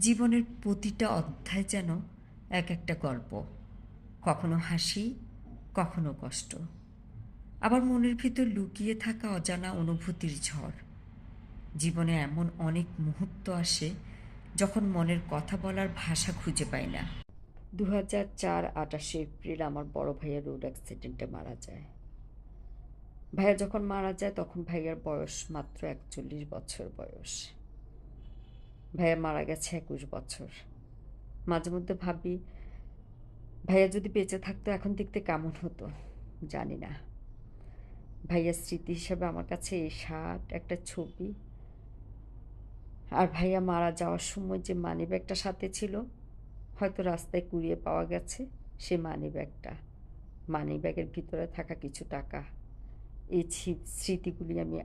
জীবনের প্রতিটা অধ্যায় যেন এক একটা গল্প, কখনো হাসি, কখনো কষ্ট, আবার মনের ভিতর লুকিয়ে থাকা অজানা অনুভূতির ঝড়। জীবনে এমন অনেক মুহূর্ত আসে যখন মনের কথা বলার ভাষা খুঁজে পাই না। 2004 28 এপ্রিল আমার বড় ভাইয়া রোড অ্যাক্সিডেন্টে মারা যায়। ভাইয়া যখন মারা যায় তখন ভাইয়ার বয়স মাত্র 41 বছর বয়স। ভাইয়া মারা গেছে 21 বছর। মাঝে মধ্যে ভাবি, ভাইয়া যদি বেঁচে থাকতো এখন দেখতে কেমন হতো জানি না। ভাইয়ার স্মৃতি হিসাবে আমার কাছে এই শার্ট, একটা ছবি, আর ভাইয়া মারা যাওয়ার সময় যে মানিব্যাগটা সাথে ছিল, হয়তো রাস্তায় কুড়িয়ে পাওয়া গেছে সে মানিব্যাগটা। মানিব্যাগের ভিতরে থাকা কিছু টাকা, এই স্মৃতিগুলি আমি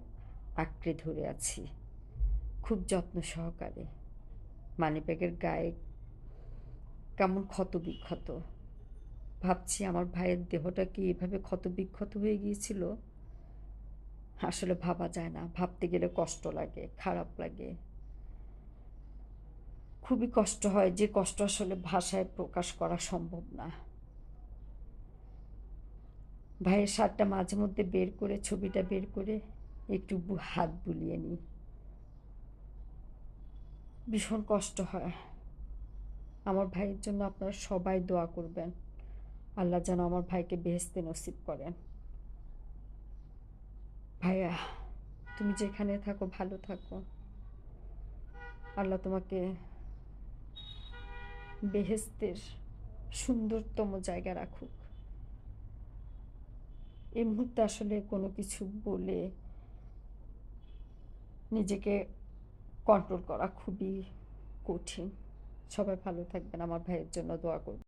আঁকড়ে ধরে আছি খুব যত্ন সহকারে। মানিব্যাগের গায়ে কেমন ক্ষত বিক্ষত। ভাবছি আমার ভাইয়ের দেহটা কি এভাবে ক্ষত বিক্ষত হয়ে গিয়েছিল। আসলে ভাবা যায় না, ভাবতে গেলে কষ্ট লাগে, খারাপ লাগে, খুবই কষ্ট হয়, যে কষ্ট আসলে ভাষায় প্রকাশ করা সম্ভব না। ভাইয়ের শার্টটা মাঝে মধ্যে বের করে, ছবিটা বের করে একটু হাত বুলিয়ে নিই, ভীষণ কষ্ট হয়। আমার ভাইয়ের জন্য আপনারা সবাই দোয়া করবেন, আল্লাহ যেন আমার ভাইকে বেহেশতে নসিব করেন। ভাইয়া, তুমি যেখানে থাকো ভালো থাকো, আল্লাহ তোমাকে বেহেশতের সুন্দরতম জায়গা রাখুক। এই মুহূর্তে আসলে কোনো কিছু বলে নিজেকে কন্ট্রোল করা খুবই কঠিন। সবাই ভালো থাকবেন, আমার ভাইয়ের জন্য দোয়া করবেন।